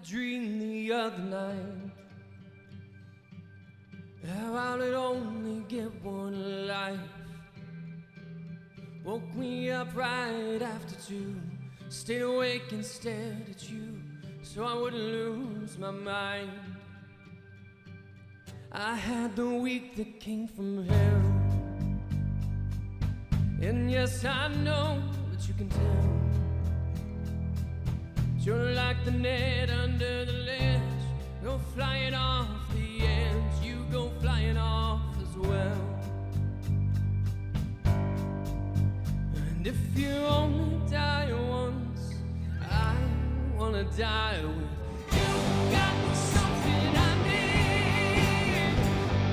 dream the other night how I'd only get one life. Woke me up right after 2, stayed awake and stared at you so I wouldn't lose my mind. I had the week that came from hell, and yes, I know that you can tell. You're like the net under the ledge, go flying off the edge, you go flying off as well. And if you only die once, I wanna die with you. Got something I need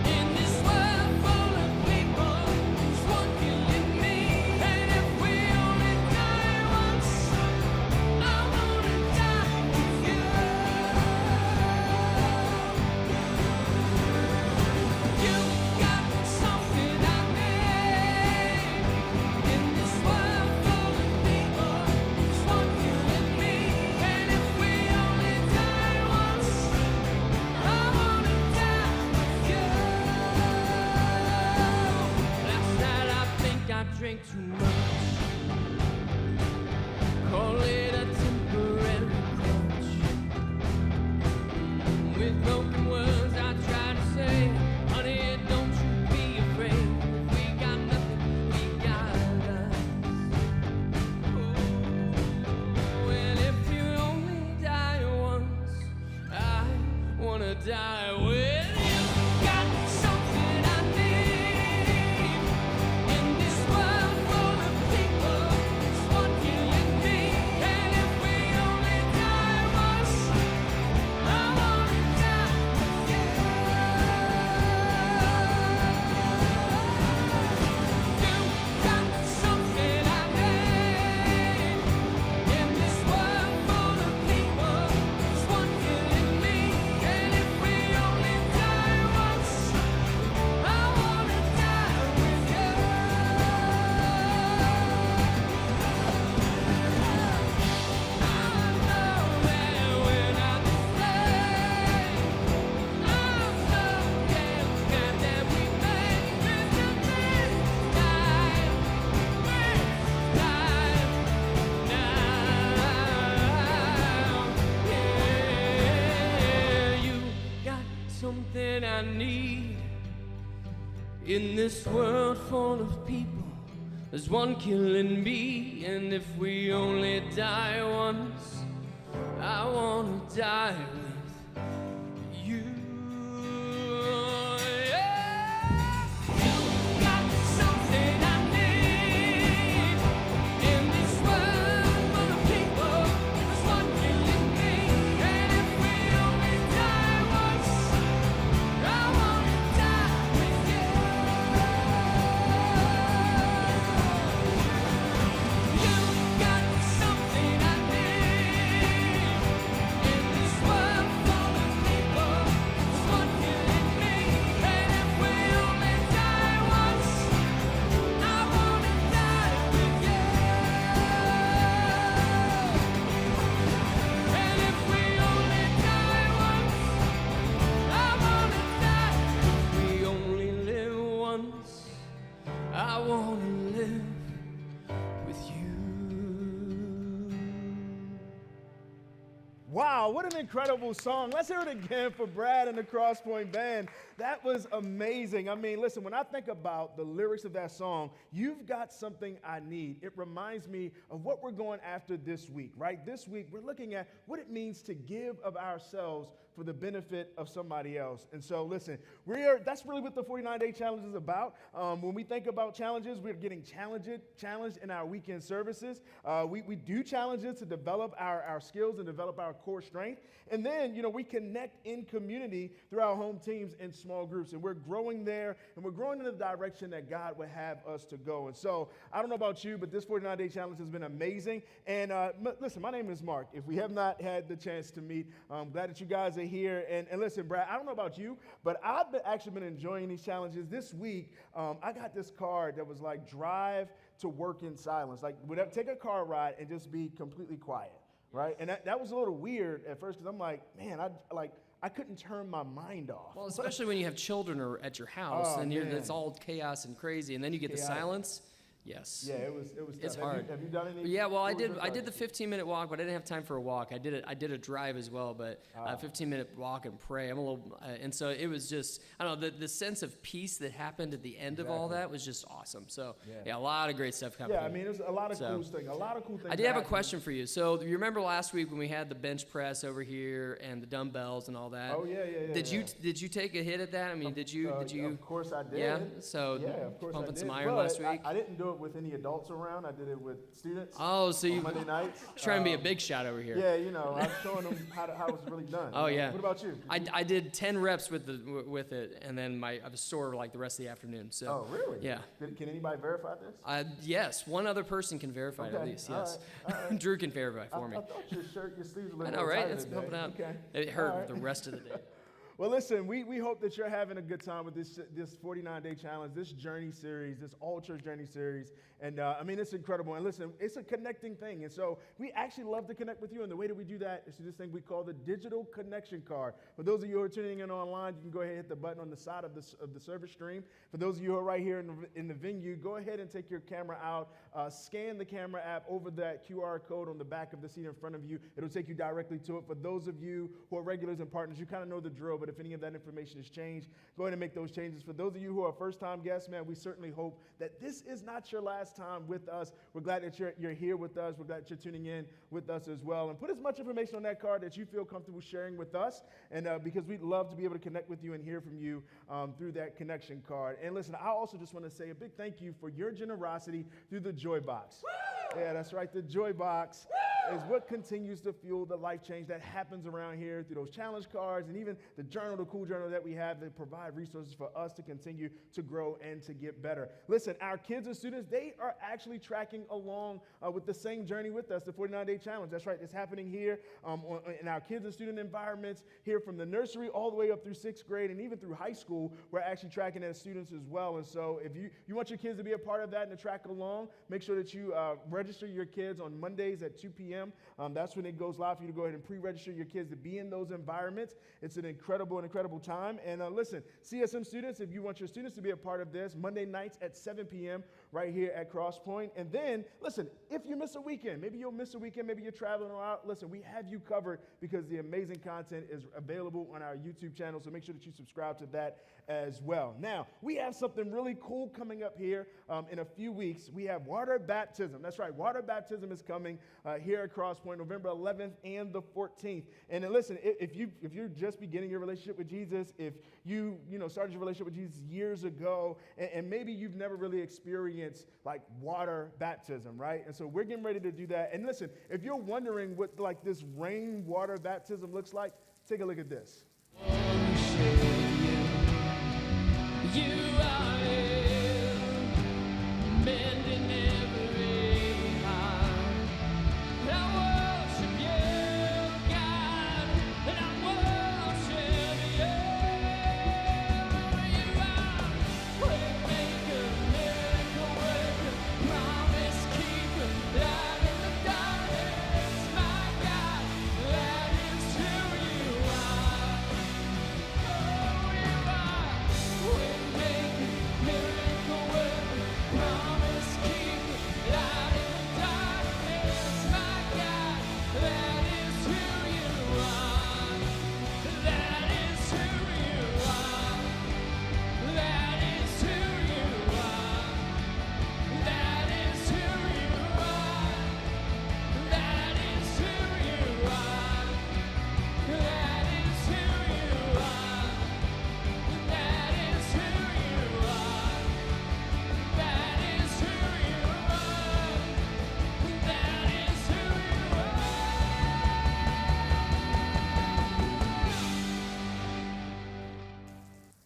in this world full of people. There's one killing me, and if we only die once, I wanna die with you. You got something I need in this world full of people. There's one killing me, and if we only die once, I wanna die with you. Last night I think I drank too much. Call it a temporary crutch. With broken words I try to say, honey, don't you be afraid. If we got nothing, we got us. Oh, and if you only die once, I wanna die with you. Got something I need in this world full of people. There's one killing me, and if we only die once, I wanna die with you. You got something I need in this world full of people. There's one killing me, and if we only die once, I wanna die with you. I know that we're not the same. I know that we made this time now. Yeah, you got something I need in this world full of people. There's one killing me, and if we only die once, I wanna die with you. Yeah. You got something I need in this world full of people. There's one killing me, and if we only die once, I wanna die with you. You got something I need in this world full of people. There's one killing me, and if we only die once, I wanna die with you. And if we only die once, I wanna die. If we only live once, I wanna live with you. Wow, what an incredible song. Let's hear it again for Brad and the Crosspoint Band. That was amazing. I mean, listen, when I think about the lyrics of that song, you've got something I need. It reminds me of what we're going after this week, right? This week, we're looking at what it means to give of ourselves for the benefit of somebody else. And so, listen, that's really what the 49-day challenge is about. When we think about challenges, we're getting challenged in our weekend services. We do challenges to develop our skills and develop our core strength. And then, we connect in community through our home teams and small groups. And we're growing there, and we're growing in the direction that God would have us to go. And so, I don't know about you, but this 49-day challenge has been amazing. And listen, my name is Mark. If we have not had the chance to meet, I'm glad that you guys are here. And listen, Brad, I don't know about you, but I've actually been enjoying these challenges. This week, I got this card that was like, drive to work in silence. Like, take a car ride and just be completely quiet. right? And that was a little weird at first because I'm like, man, I couldn't turn my mind off. Well, especially when you have children or at your house, Oh, and man. it's all chaos and crazy, and then you get the Chaotic. silence. Yes. Yeah, it was It's tough. hard. Have you done any? Yeah, well, I what was did. your I did the practice? 15-minute walk, but I didn't have time for a walk. I did a drive as well, but 15-minute walk and pray. I'm a little, and so it was just, I don't know, the sense of peace that happened at the end of all Exactly. that was just awesome. So Yeah. a lot of great stuff happened. Yeah, I mean, there's a lot of So, cool things. A lot of cool things. I did have a happening. question for you. So you remember last week when we had the bench press over here and the dumbbells and all that? Oh yeah. Did you take a hit at that? I mean, did you? Of course I did. Yeah. So Yeah, of course I pumping did. some iron But last week. I didn't do it with any adults around. I did it with students. Oh, so on you Monday nights. trying to be a big shot over here? Yeah, I was showing them how it's really done. Oh yeah. What about you? I did 10 reps with it, and then I was sore like the rest of the afternoon. So. Oh really? Yeah. Can anybody verify this? Yes, one other person can verify it at Okay, least. all Yes. right, all right. Drew can verify for me. I thought your sleeves were a I little know, more right? tighter Let's today. pump it out. Okay. It hurt All right. the rest of the day. Well, listen, we hope that you're having a good time with this 49-day challenge, this journey series, this all-church journey series. And I mean, it's incredible. And listen, it's a connecting thing. And so we actually love to connect with you. And the way that we do that is through this thing we call the digital connection card. For those of you who are tuning in online, you can go ahead and hit the button on the side of the service stream. For those of you who are right here in the venue, go ahead and take your camera out, scan the camera app over that QR code on the back of the seat in front of you. It'll take you directly to it. For those of you who are regulars and partners, you kind of know the drill, but if any of that information has changed, go ahead and make those changes. For those of you who are first-time guests, man, we certainly hope that this is not your last time with us. We're glad that you're here with us. We're glad that you're tuning in with us as well. And put as much information on that card that you feel comfortable sharing with us, and because we'd love to be able to connect with you and hear from you through that connection card. And listen, I also just want to say a big thank you for your generosity through the Joy Box. Yeah, that's right. The Joy Box is what continues to fuel the life change that happens around here through those challenge cards and even the journal, the cool journal that we have that provide resources for us to continue to grow and to get better. Listen, our kids and students, they are actually tracking along with the same journey with us, the 49-day challenge. That's right. It's happening here in our kids and student environments here from the nursery all the way up through 6th grade and even through high school. We're actually tracking as students as well. And so if you want your kids to be a part of that and to track along, make sure that you register your kids on Mondays at 2 p.m. That's when it goes live for you to go ahead and pre-register your kids to be in those environments. It's an incredible time. And listen, CSM students, if you want your students to be a part of this, Monday nights at 7 p.m. right here at Cross Point. And then, listen, if you miss a weekend, maybe you'll miss a weekend, maybe you're traveling out, listen, we have you covered because the amazing content is available on our YouTube channel. So make sure that you subscribe to that as well. Now, we have something really cool coming up here in a few weeks. We have water baptism. That's right. Water baptism is coming here at Cross Point, November 11th and the 14th. And then listen, if you're just beginning your relationship with Jesus, if you started your relationship with Jesus years ago, and maybe you've never really experienced like water baptism, right? And so we're getting ready to do that. And listen, if you're wondering what like this rainwater baptism looks like, take a look at this. You are mending every heart. I worship you, God, and I worship you. You are waymaker, miracle worker, promise keeper, light in the darkness, my God, that is who you are. Oh, you are waymaker, miracle worker, promise keeper, light in the darkness, my God, that is who you are. That is who you are. That is who you are. That is who you are. That is who you are. That is who you are. That is who you are. That is who you are. That is who you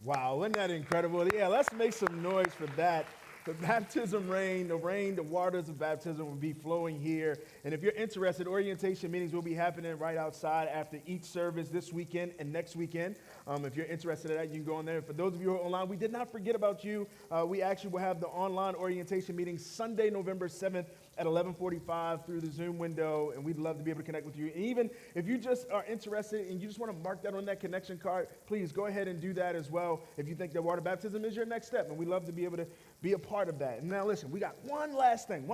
Wow, isn't that incredible? Yeah, let's make some noise for that. the baptism rain, the waters of baptism will be flowing here. And if you're interested, orientation meetings will be happening right outside after each service this weekend and next weekend. If you're interested in that, you can go on there. For those of you who are online, we did not forget about you. We actually will have the online orientation meeting Sunday, November 7th at 11:45 through the Zoom window, and we'd love to be able to connect with you. And even if you just are interested and you just want to mark that on that connection card, please go ahead and do that as well if you think that water baptism is your next step, and we'd love to be able to be a part of that. And now listen, we got one last thing.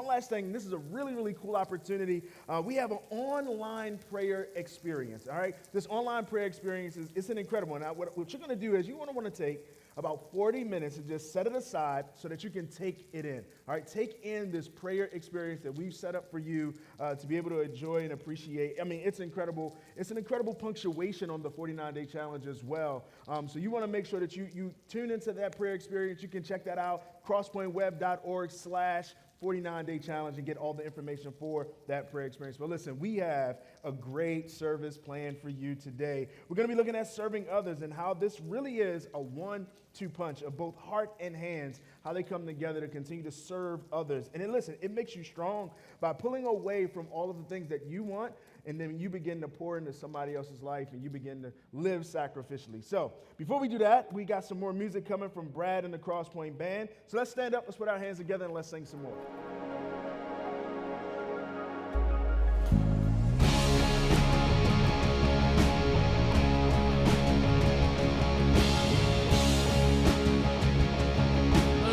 This is a really, really cool opportunity. We have an online prayer experience, all right? This online prayer experience is an incredible one. Now, what you're going to do is you want to take about 40 minutes and just set it aside so that you can take it in. All right, take in this prayer experience that we've set up for you to be able to enjoy and appreciate. I mean, it's incredible. It's an incredible punctuation on the 49-day challenge as well. So you want to make sure that you tune into that prayer experience. You can check that out, crosspointweb.org/49-day challenge, and get all the information for that prayer experience. But listen, we have a great service planned for you today. We're going to be looking at serving others and how this really is a 1-2 punch of both heart and hands, how they come together to continue to serve others. And then listen, it makes you strong by pulling away from all of the things that you want, and then you begin to pour into somebody else's life and you begin to live sacrificially. So before we do that, we got some more music coming from Brad and the Crosspoint Band. So let's stand up, let's put our hands together, and let's sing some more.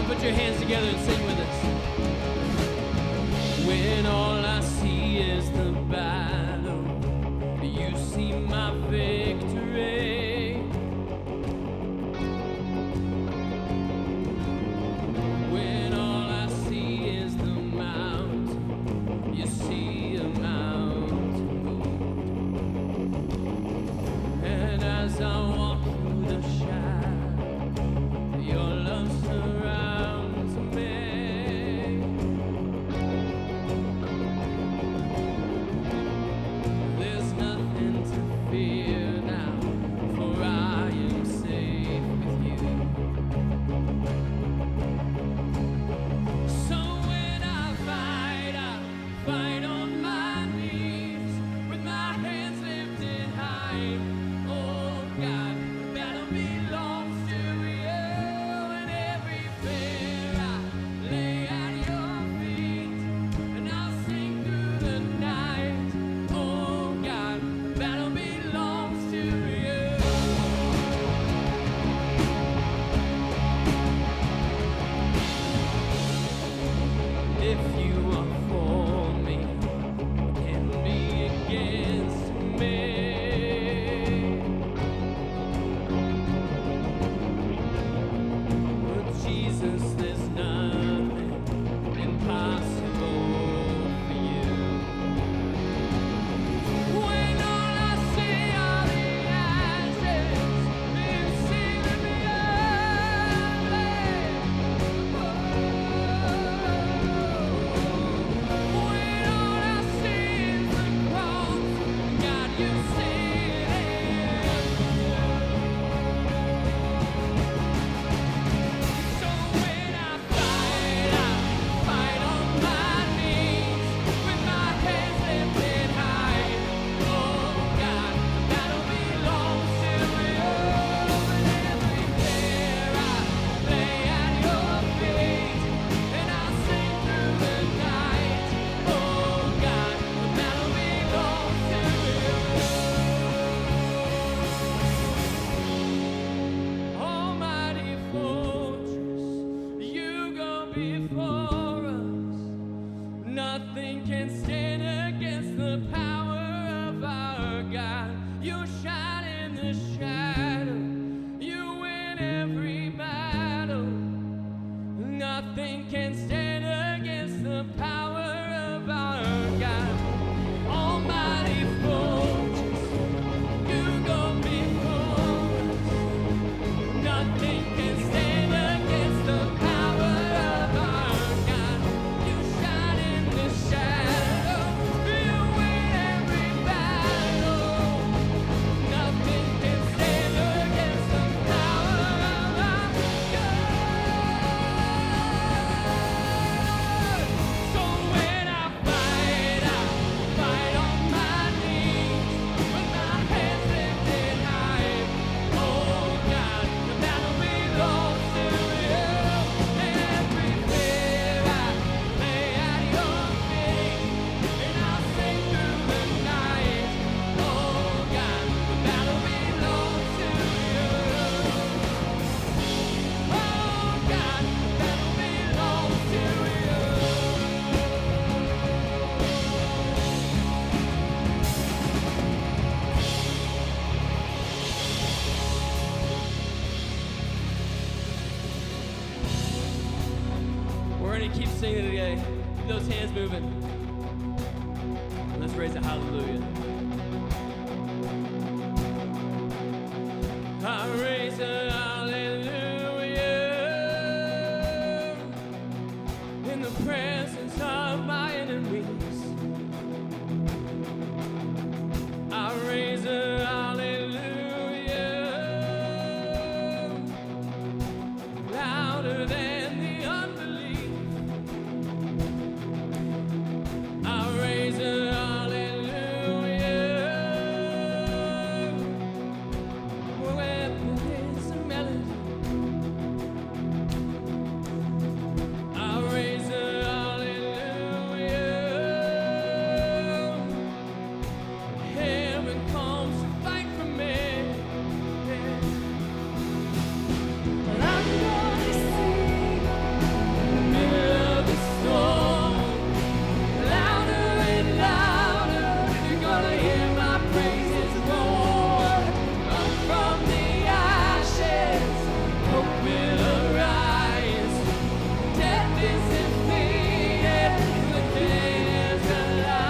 Put your hands together and sing with us. When all I see is the battle, you see my victory. When all I see is the mountain, you see a mountain move. And as I walk through the shadow, your love surrounds me. There's nothing to fear now, for I am safe with you. So when I fight on my knees, with my hands lifted high. Oh God, the battle belongs to you, and every fear I lay at your feet, and I'll sing through the night. Oh God, the battle belongs to you. If you are for me, what can be against me? But Jesus, there's nothing impossible for you. When all I see are the ashes, you see the beauty. When all I see is the cross, God, you see it. So when I fight on my knees, with my hands lifted high. Oh God, the battle belongs to you, and every fear I lay at your feet, and I'll sing through the night. Oh God, the battle belongs to you. Almighty fortress, you go before us. Nothing can stand against the power of our God. You shine in the shadow, you win every battle. Nothing can stand against the power of our God. Almighty fortress, you go before us. Nothing can stand against the power of our God. You shine in the shadow, you win every battle. Nothing can stand against the power of our God. keep singing today. Keep those hands moving. Let's raise a hallelujah. I raise a hallelujah in the presence of my enemies. I raise a hallelujah louder than the unbelief. I raise a hallelujah where there is a melody. I raise a hallelujah. Heaven comes to fight for me. I'm gonna sing in the middle of the storm, louder and louder. You're gonna hear my praises roar up from the ashes. Hope will arise. Death is defeated. The King is alive.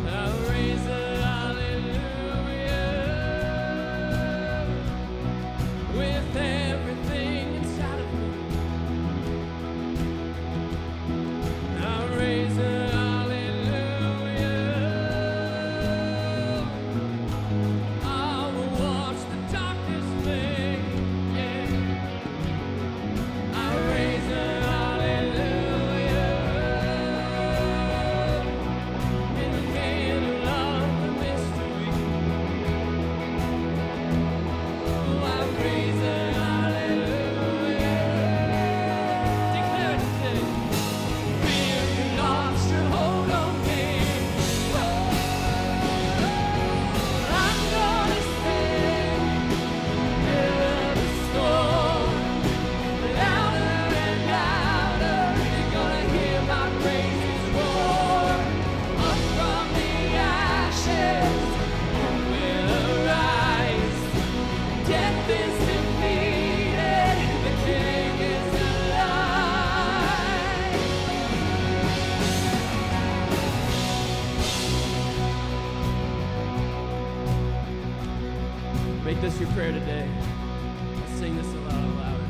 I raise a hallelujah with everything inside of me. I raise a hallelujah. I will watch the darkness fade. Yeah. I raise a hallelujah in the middle of the mystery. Oh, I raise a hallelujah. Declare it today. Fear you lost your hold on me. I'm gonna sing middle of the storm, louder and louder. You're gonna hear my praises roar up from the ashes. Hope will arise. Death is defeated. The King is alive. Make this your prayer today. Let's sing this a little louder.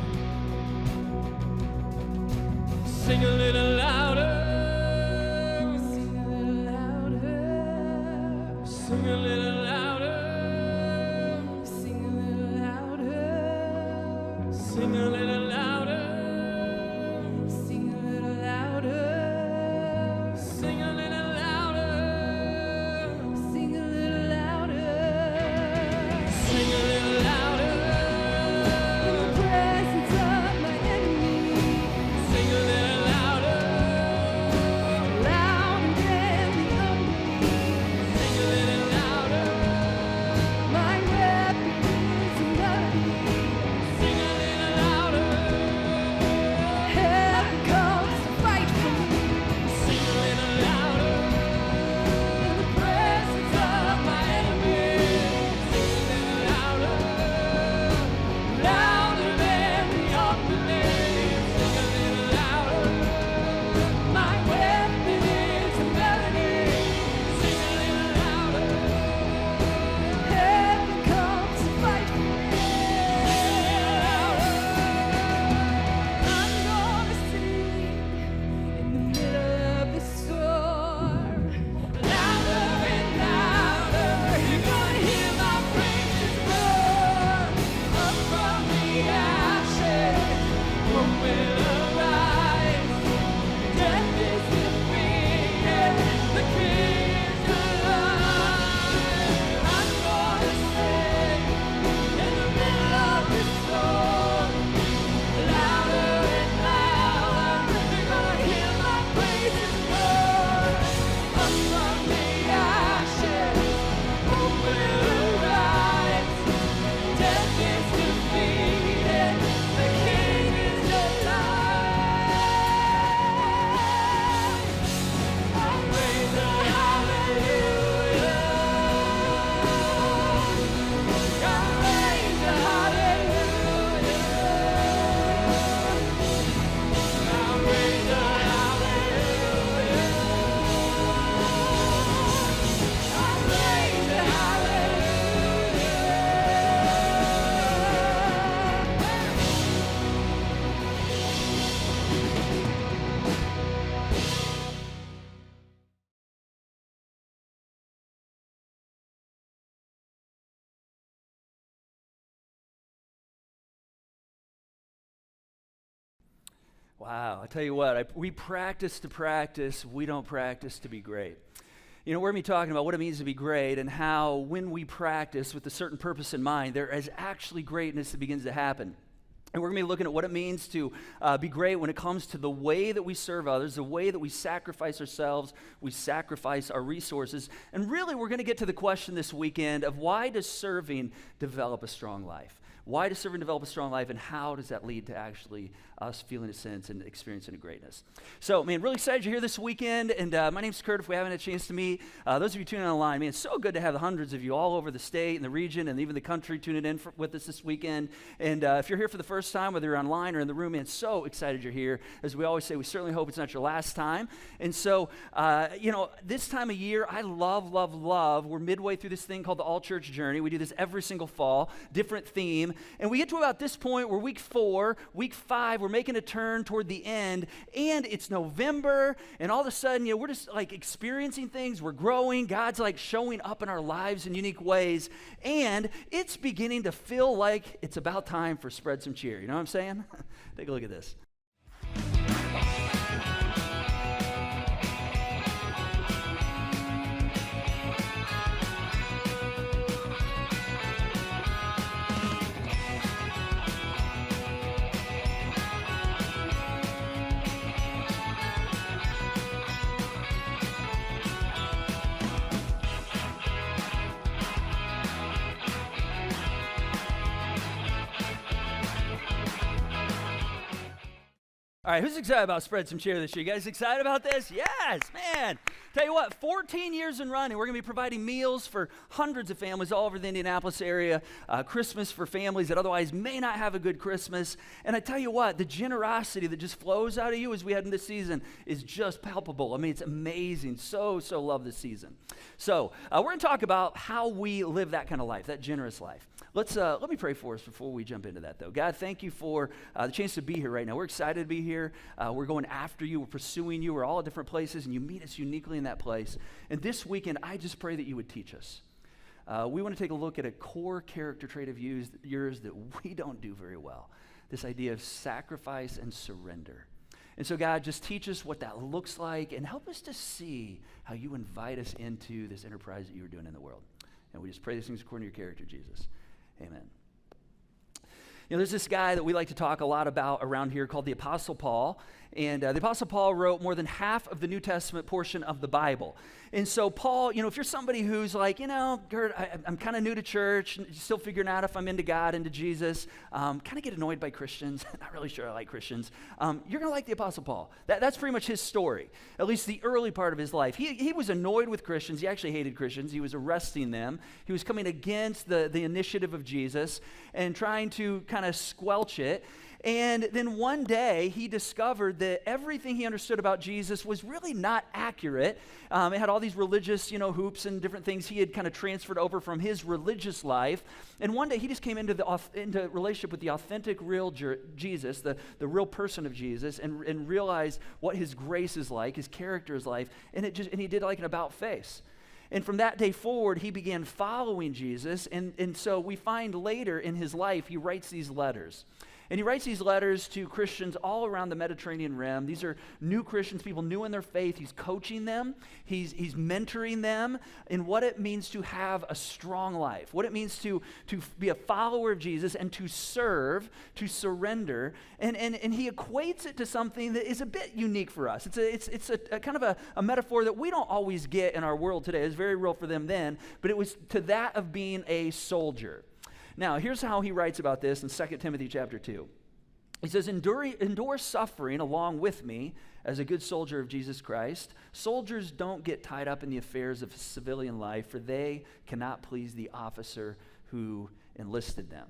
Sing a little louder. Sing a little louder. Sing a little louder. Sing a little louder. Sing a little louder. Sing a little louder. Sing a little louder. Sing a little louder. Sing a little louder. In the presence of my enemies. Sing a little louder. Louder than the unbelief. Sing a little louder. My weapon is a melody. Sing a little louder. Wow, I tell you what, we practice to practice, we don't practice to be great. You know, we're going to be talking about what it means to be great and how when we practice with a certain purpose in mind, there is actually greatness that begins to happen. And we're going to be looking at what it means to be great when it comes to the way that we serve others, the way that we sacrifice ourselves, we sacrifice our resources. And really, we're going to get to the question this weekend of why does serving develop a strong life? Why does serving develop a strong life, and how does that lead to actually us feeling a sense and experiencing a greatness? So, man, really excited you're here this weekend, and my name's Curt, if we haven't had a chance to meet. Those of you tuning in online, man, it's so good to have the hundreds of you all over the state and the region and even the country tuning in with us this weekend. And if you're here for the first time, whether you're online or in the room, man, so excited you're here. As we always say, we certainly hope it's not your last time. And so, this time of year, I love, we're midway through this thing called the All-Church Journey. We do this every single fall, different theme. And we get to about this point, we're week 4, week 5, we're making a turn toward the end, and it's November, and all of a sudden, we're just like experiencing things, we're growing, God's like showing up in our lives in unique ways, and it's beginning to feel like it's about time for Spread Some Cheer. You know what I'm saying? Take a look at this. All right, who's excited about Spread Some Cheer this year? You guys excited about this? Yes, man. Tell you what, 14 years in running, we're going to be providing meals for hundreds of families all over the Indianapolis area, Christmas for families that otherwise may not have a good Christmas. And I tell you what, the generosity that just flows out of you as we head into this season is just palpable. I mean, it's amazing. So love this season. So we're going to talk about how we live that kind of life, that generous life. Let me pray for us before we jump into that, though. God, thank you for the chance to be here right now. We're excited to be here. We're going after you. We're pursuing you. We're all at different places, and you meet us uniquely in that place. And this weekend, I just pray that you would teach us. We want to take a look at a core character trait of yours that we don't do very well, this idea of sacrifice and surrender. And so, God, just teach us what that looks like and help us to see how you invite us into this enterprise that you are doing in the world. And we just pray these things according to your character, Jesus. Amen. There's this guy that we like to talk a lot about around here called the Apostle Paul. And the Apostle Paul wrote more than half of the New Testament portion of the Bible. And so Paul, if you're somebody who's like, Curt, I'm kind of new to church, still figuring out if I'm into God, into Jesus, kind of get annoyed by Christians, not really sure I like Christians, you're going to like the Apostle Paul. That's pretty much his story, at least the early part of his life. He was annoyed with Christians. He actually hated Christians. He was arresting them. He was coming against the initiative of Jesus and trying to kind of squelch it. And then one day, he discovered that everything he understood about Jesus was really not accurate. It had all these religious, hoops and different things he had kind of transferred over from his religious life. And one day, he just came into relationship with the authentic, real Jesus, the real person of Jesus, and realized what his grace is like, his character is like, and he did like an about face. And from that day forward, he began following Jesus. And so we find later in his life, he writes these letters. And he writes these letters to Christians all around the Mediterranean rim. These are new Christians, people new in their faith. He's coaching them. He's mentoring them in what it means to have a strong life, what it means to be a follower of Jesus and to serve, to surrender. And he equates it to something that is a bit unique for us. It's a kind of a metaphor that we don't always get in our world today. It's very real for them then, but it was to that of being a soldier. Now, here's how he writes about this in 2 Timothy chapter 2. He says, endure suffering along with me as a good soldier of Jesus Christ. Soldiers don't get tied up in the affairs of civilian life, for they cannot please the officer who enlisted them.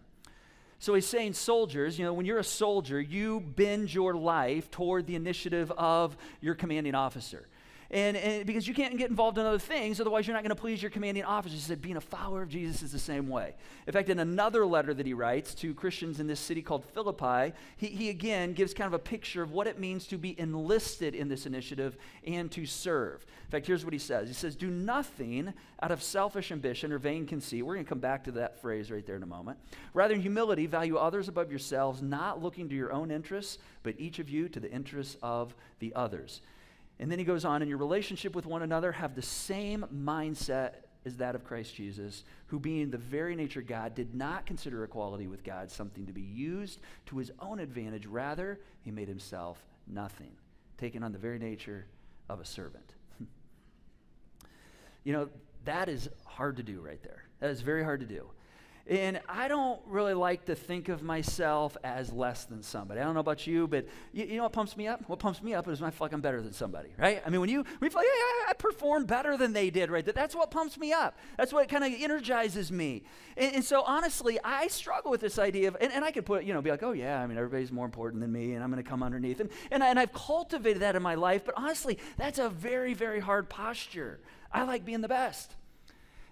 So he's saying soldiers, when you're a soldier, you bend your life toward the initiative of your commanding officer. And because you can't get involved in other things, otherwise you're not going to please your commanding officer. He said being a follower of Jesus is the same way. In fact, in another letter that he writes to Christians in this city called Philippi, he again gives kind of a picture of what it means to be enlisted in this initiative and to serve. In fact, here's what he says. He says, do nothing out of selfish ambition or vain conceit. We're going to come back to that phrase right there in a moment. Rather, in humility, value others above yourselves, not looking to your own interests, but each of you to the interests of the others. And then he goes on, in your relationship with one another, have the same mindset as that of Christ Jesus, who being the very nature God, did not consider equality with God something to be used to his own advantage. Rather, he made himself nothing, taking on the very nature of a servant. You know, that is hard to do right there. That is very hard to do. And I don't really like to think of myself as less than somebody. I don't know about you, but you know what pumps me up? What pumps me up is when I feel like I'm better than somebody, right? I mean, when you feel like, yeah, I performed better than they did, right? That's what pumps me up. That's what kind of energizes me. And so honestly, I struggle with this idea of, and I could put, be like, oh yeah, I mean, everybody's more important than me, and I'm going to come underneath. And I've cultivated that in my life, but honestly, that's a very, very hard posture. I like being the best.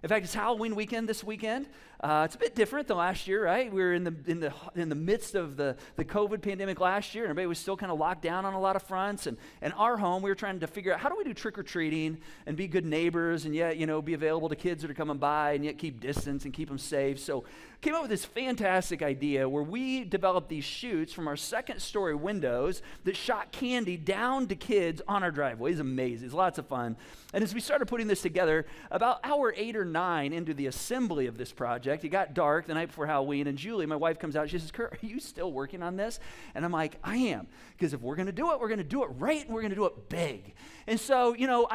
In fact, it's Halloween weekend this weekend. It's a bit different than last year, right? We were in the midst of the COVID pandemic last year, and everybody was still kind of locked down on a lot of fronts. And our home, we were trying to figure out how do we do trick-or-treating and be good neighbors and yet, be available to kids that are coming by and yet keep distance and keep them safe. So came up with this fantastic idea where we developed these chutes from our second-story windows that shot candy down to kids on our driveway. It's amazing. It's lots of fun. And as we started putting this together, about hour 8 or 9 into the assembly of this project, it got dark the night before Halloween, and Julie, my wife, comes out. She says, Curt, are you still working on this? And I'm like, I am, because if we're going to do it, we're going to do it right, and we're going to do it big. And so,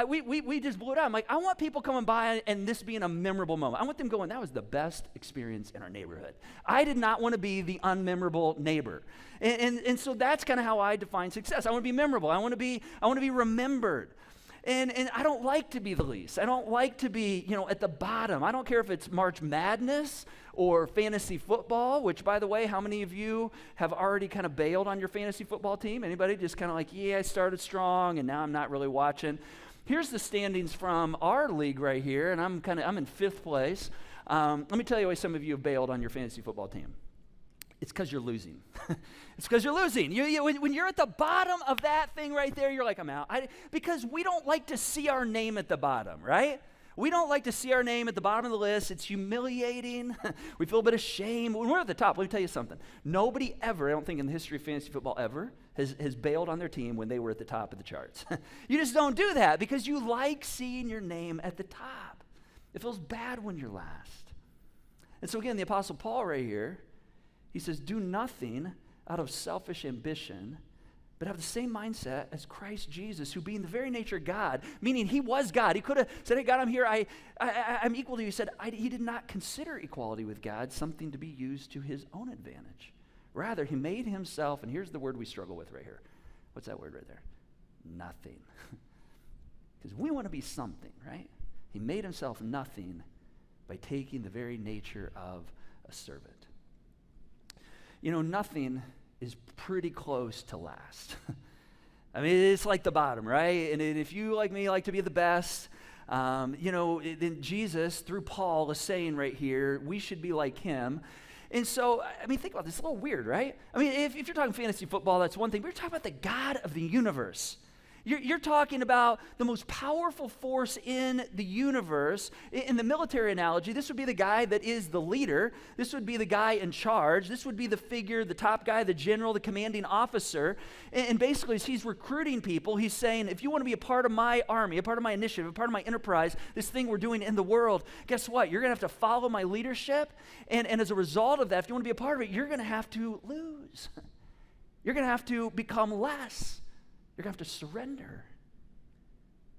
we just blew it out. I'm like, I want people coming by and this being a memorable moment. I want them going, that was the best experience in our neighborhood. I did not want to be the unmemorable neighbor. And so that's kind of how I define success. I want to be memorable. I want to be remembered. And I don't like to be the least. I don't like to be, at the bottom. I don't care if it's March Madness or fantasy football, which, by the way, how many of you have already kind of bailed on your fantasy football team? Anybody just kind of like, yeah, I started strong and now I'm not really watching. Here's the standings from our league right here, and I'm in 5th place. Let me tell you why some of you have bailed on your fantasy football team. It's because you're losing. It's because you're losing. When you're at the bottom of that thing right there, you're like, I'm out. Because we don't like to see our name at the bottom, right? We don't like to see our name at the bottom of the list. It's humiliating. We feel a bit of shame. When we're at the top, let me tell you something. Nobody ever, I don't think in the history of fantasy football ever, has bailed on their team when they were at the top of the charts. You just don't do that because you like seeing your name at the top. It feels bad when you're last. And so again, the Apostle Paul right here, he says, do nothing out of selfish ambition, but have the same mindset as Christ Jesus, who being the very nature of God, meaning he was God. He could have said, hey, God, I'm here. I'm equal to you. He said, he did not consider equality with God something to be used to his own advantage. Rather, he made himself, and here's the word we struggle with right here. What's that word right there? Nothing. Because we want to be something, right? He made himself nothing by taking the very nature of a servant. Nothing is pretty close to last. I mean, it's like the bottom, right? And if you, like me, like to be the best, then Jesus, through Paul, is saying right here, we should be like him. And so, I mean, think about this. It's a little weird, right? I mean, if you're talking fantasy football, that's one thing. But you're talking about the God of the universe. You're talking about the most powerful force in the universe. In the military analogy, this would be the guy that is the leader. This would be the guy in charge. This would be the figure, the top guy, the general, the commanding officer. And basically, as he's recruiting people, he's saying, if you want to be a part of my army, a part of my initiative, a part of my enterprise, this thing we're doing in the world, guess what? You're going to have to follow my leadership. And as a result of that, if you want to be a part of it, you're going to have to lose. You're going to have to become less. You're going to have to surrender.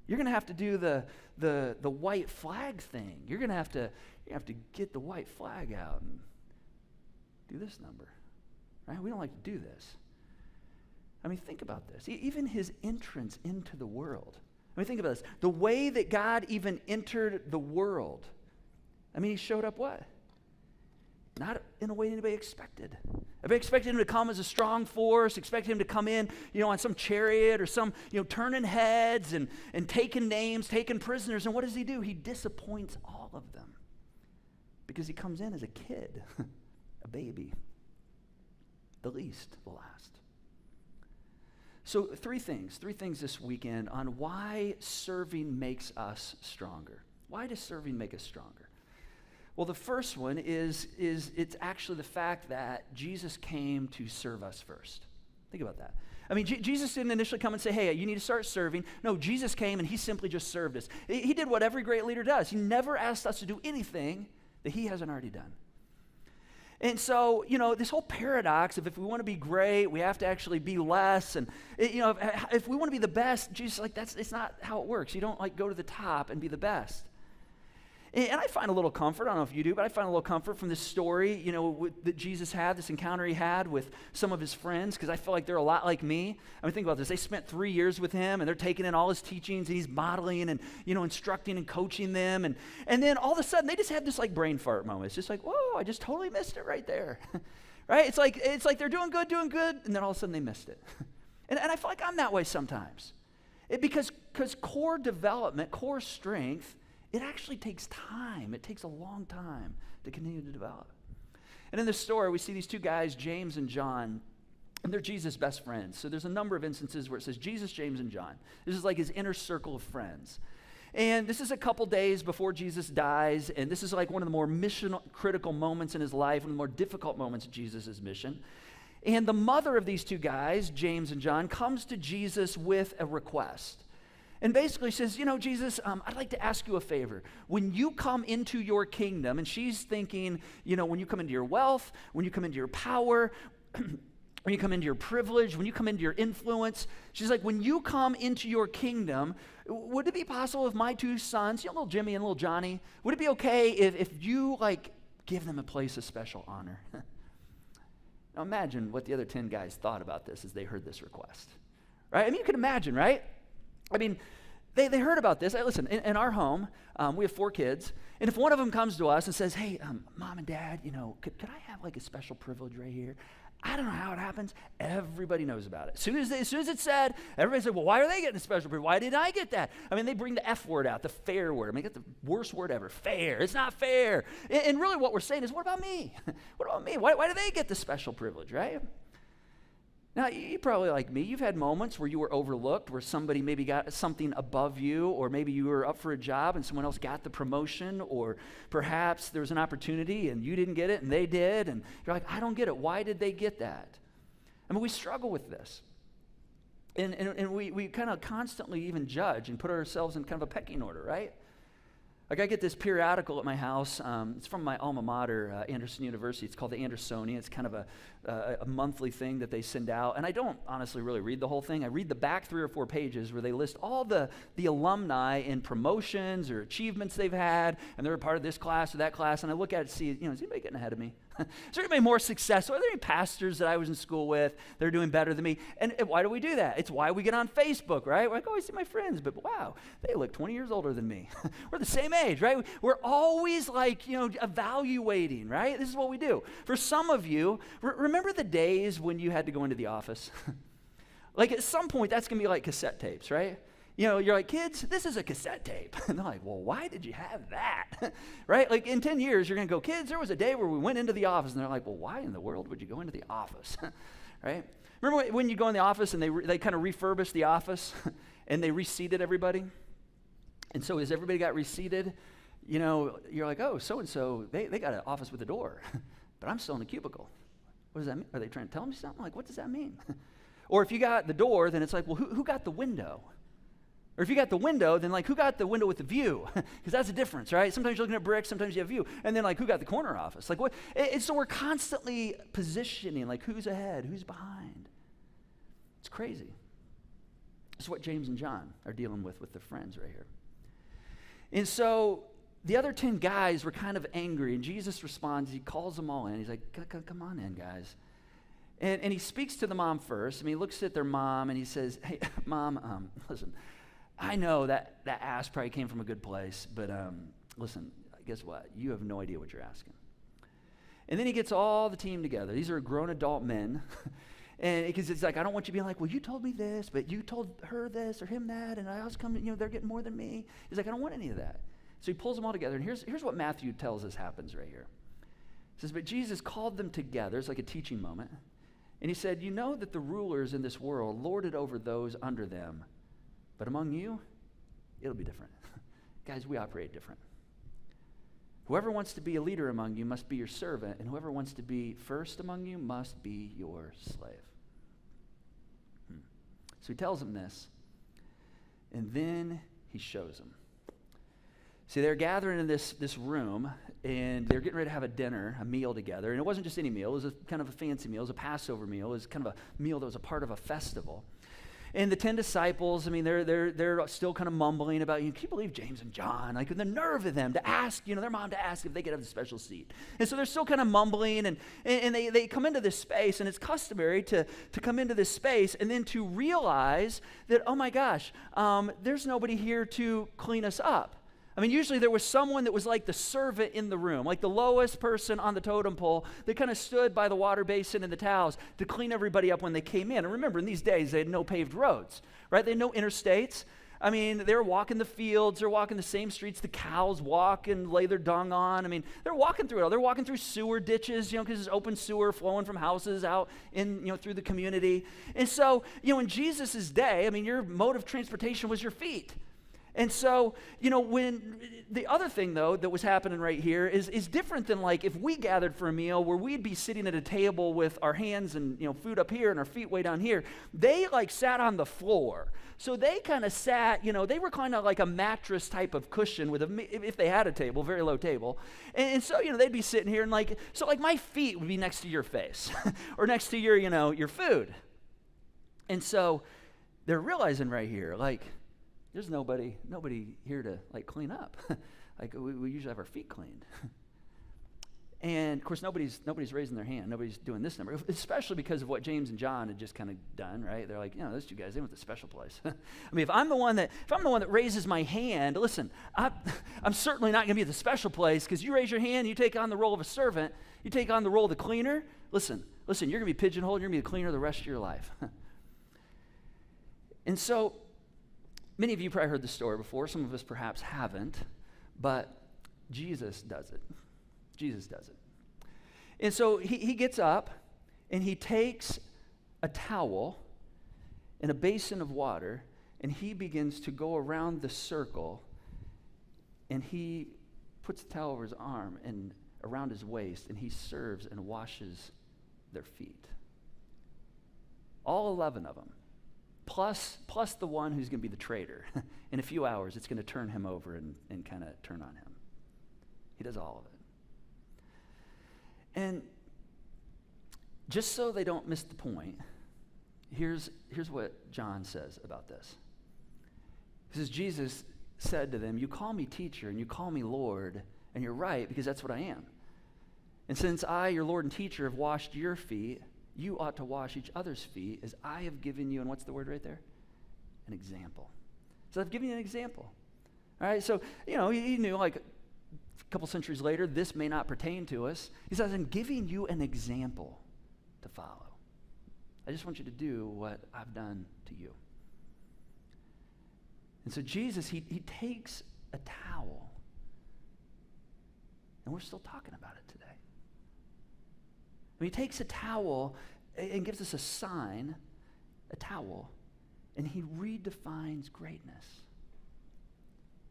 You're going to have to do the white flag thing. You're going to have to get the white flag out and do this number. Right? We don't like to do this. I mean, think about this. Even his entrance into the world. I mean, think about this. The way that God even entered the world. I mean, he showed up what? Not in a way anybody expected. Everybody expected him to come as a strong force, expected him to come in, on some chariot or some, turning heads and taking names, taking prisoners. And what does he do? He disappoints all of them because he comes in as a kid, a baby, the least, the last. So three things this weekend on why serving makes us stronger. Why does serving make us stronger? Well, the first one is it's actually the fact that Jesus came to serve us first. Think about that. I mean, Jesus didn't initially come and say, hey, you need to start serving. No, Jesus came and he simply just served us. He did what every great leader does. He never asked us to do anything that he hasn't already done. And so, this whole paradox of if we want to be great, we have to actually be less. And, if we want to be the best, Jesus, it's not how it works. You don't, go to the top and be the best. And I find a little comfort, I don't know if you do, but I find a little comfort from this story, that Jesus had, this encounter he had with some of his friends, because I feel like they're a lot like me. I mean, think about this. They spent 3 years with him, and they're taking in all his teachings, and he's modeling and, instructing and coaching them. And then all of a sudden, they just have this, brain fart moment. It's just like, whoa, I just totally missed it right there, right? It's like they're doing good, and then all of a sudden they missed it. And I feel like I'm that way sometimes. Because core development, core strength, it actually takes time. It takes a long time to continue to develop. And in this story, we see these two guys, James and John, and they're Jesus' best friends. So there's a number of instances where it says Jesus, James, and John. This is like his inner circle of friends. And this is a couple days before Jesus dies, and this is like one of the more mission-critical moments in his life, one of the more difficult moments of Jesus' mission. And the mother of these two guys, James and John, comes to Jesus with a request. And basically says, Jesus, I'd like to ask you a favor. When you come into your kingdom, and she's thinking, when you come into your wealth, when you come into your power, when you come into your privilege, when you come into your influence, she's like, when you come into your kingdom, would it be possible if my two sons, little Jimmy and little Johnny, would it be okay if you, give them a place of special honor? Now imagine what the other 10 guys thought about this as they heard this request, right? I mean, you can imagine, right? I mean, they heard about this. Listen, in our home, we have 4 kids, and if one of them comes to us and says, hey, Mom and Dad, could I have a special privilege right here? I don't know how it happens. Everybody knows about it. As soon as it's said, everybody said, well, why are they getting a special privilege? Why didn't I get that? I mean, they bring the F word out, the fair word. I mean, get the worst word ever, fair. It's not fair. And really what we're saying is, what about me? What about me? Why do they get the special privilege, right? Now, you probably like me, you've had moments where you were overlooked, where somebody maybe got something above you, or maybe you were up for a job and someone else got the promotion, or perhaps there was an opportunity and you didn't get it and they did, and you're like, I don't get it. Why did they get that? I mean, we struggle with this. And we kind of constantly even judge and put ourselves in kind of a pecking order, right? I get this periodical at my house. It's from my alma mater, Anderson University. It's called the Andersonian. It's kind of a monthly thing that they send out. And I don't honestly really read the whole thing. I read the back 3 or 4 pages where they list all the alumni in promotions or achievements they've had, and they're a part of this class or that class. And I look at it and see, is anybody getting ahead of me? Is there anybody more successful? Are there any pastors that I was in school with that are doing better than me? And why do we do that? It's why we get on Facebook, right? We're like, oh, I see my friends, but wow, they look 20 years older than me. We're the same age, right? We're always evaluating, right? This is what we do. For some of you, remember the days when you had to go into the office? At some point, that's going to be like cassette tapes, right? You're like, kids, this is a cassette tape. And they're like, well, why did you have that? Right? In 10 years, you're going to go, kids, there was a day where we went into the office. And they're like, well, why in the world would you go into the office? Right? Remember when you go in the office and they kind of refurbished the office and they reseated everybody? And so as everybody got reseated, you're like, oh, so-and-so, they got an office with a door. But I'm still in a cubicle. What does that mean? Are they trying to tell me something? What does that mean? Or if you got the door, then it's like, well, who got the window? Or if you got the window, then who got the window with the view? Because that's a difference, right? Sometimes you're looking at bricks, sometimes you have view. And then who got the corner office? What? So we're constantly positioning, who's ahead, who's behind. It's crazy. It's what James and John are dealing with their friends right here. And so the other 10 guys were kind of angry, and Jesus responds. He calls them all in. He's like, come on in, guys. And he speaks to the mom first. He looks at their mom, and he says, hey, Mom, listen, I know that ask probably came from a good place, but listen, guess what? You have no idea what you're asking. And then he gets all the team together. These are grown adult men. And because it's like, I don't want you being like, well, you told me this, but you told her this or him that, and I was coming, they're getting more than me. He's like, I don't want any of that. So he pulls them all together. And here's what Matthew tells us happens right here. He says, but Jesus called them together. It's like a teaching moment. And he said, you know that the rulers in this world lord it over those under them. But among you, it'll be different. Guys, we operate different. Whoever wants to be a leader among you must be your servant, and whoever wants to be first among you must be your slave. So he tells them this, and then he shows them. See, they're gathering in this room, and they're getting ready to have a dinner, a meal together. And it wasn't just any meal. It was kind of a fancy meal. It was a Passover meal. It was kind of a meal that was a part of a festival. And the 10 disciples, they're still kind of mumbling about, can you believe James and John? Like, the nerve of them to ask, their mom to ask if they could have the special seat. And so they're still kind of mumbling, and they come into this space, and it's customary to come into this space and then to realize that, oh my gosh, there's nobody here to clean us up. Usually there was someone that was like the servant in the room, like the lowest person on the totem pole that kind of stood by the water basin and the towels to clean everybody up when they came in. And remember, in these days, they had no paved roads, right? They had no interstates. They were walking the fields. They're walking the same streets the cows walk and lay their dung on. They're walking through it all. They're walking through sewer ditches, because there's open sewer flowing from houses out in, through the community. And so, in Jesus' day, your mode of transportation was your feet. And so, when the other thing, though, that was happening right here is different than like if we gathered for a meal where we'd be sitting at a table with our hands and, food up here and our feet way down here. They like sat on the floor. So they kind of sat, they were kind of like a mattress type of cushion with if they had a table, very low table. And so, they'd be sitting here and so my feet would be next to your face or next to your, your food. And so they're realizing right here, there's nobody here to clean up. We usually have our feet cleaned. And of course, nobody's raising their hand. Nobody's doing this number, especially because of what James and John had just kind of done, right? They're like, those two guys, they went to the special place. If I'm the one that raises my hand, listen, I'm certainly not going to be at the special place because you raise your hand, you take on the role of a servant, you take on the role of the cleaner. Listen, you're going to be pigeonholed. You're going to be the cleaner the rest of your life. And so, many of you probably heard the story before. Some of us perhaps haven't, but Jesus does it. Jesus does it. And so he gets up, and he takes a towel and a basin of water, and he begins to go around the circle, and he puts the towel over his arm and around his waist, and he serves and washes their feet. All 11 of them. Plus the one who's going to be the traitor. In a few hours, it's going to turn him over and kind of turn on him. He does all of it. And just so they don't miss the point, here's what John says about this. He says, Jesus said to them, you call me teacher and you call me Lord, and you're right, because that's what I am. And since I, your Lord and teacher, have washed your feet, you ought to wash each other's feet as I have given you, and what's the word right there? An example. So I've given you an example. All right, so, he knew a couple centuries later, this may not pertain to us. He says, I'm giving you an example to follow. I just want you to do what I've done to you. And so Jesus, he takes a towel, and we're still talking about it today. He takes a towel and gives us a sign, a towel, and he redefines greatness.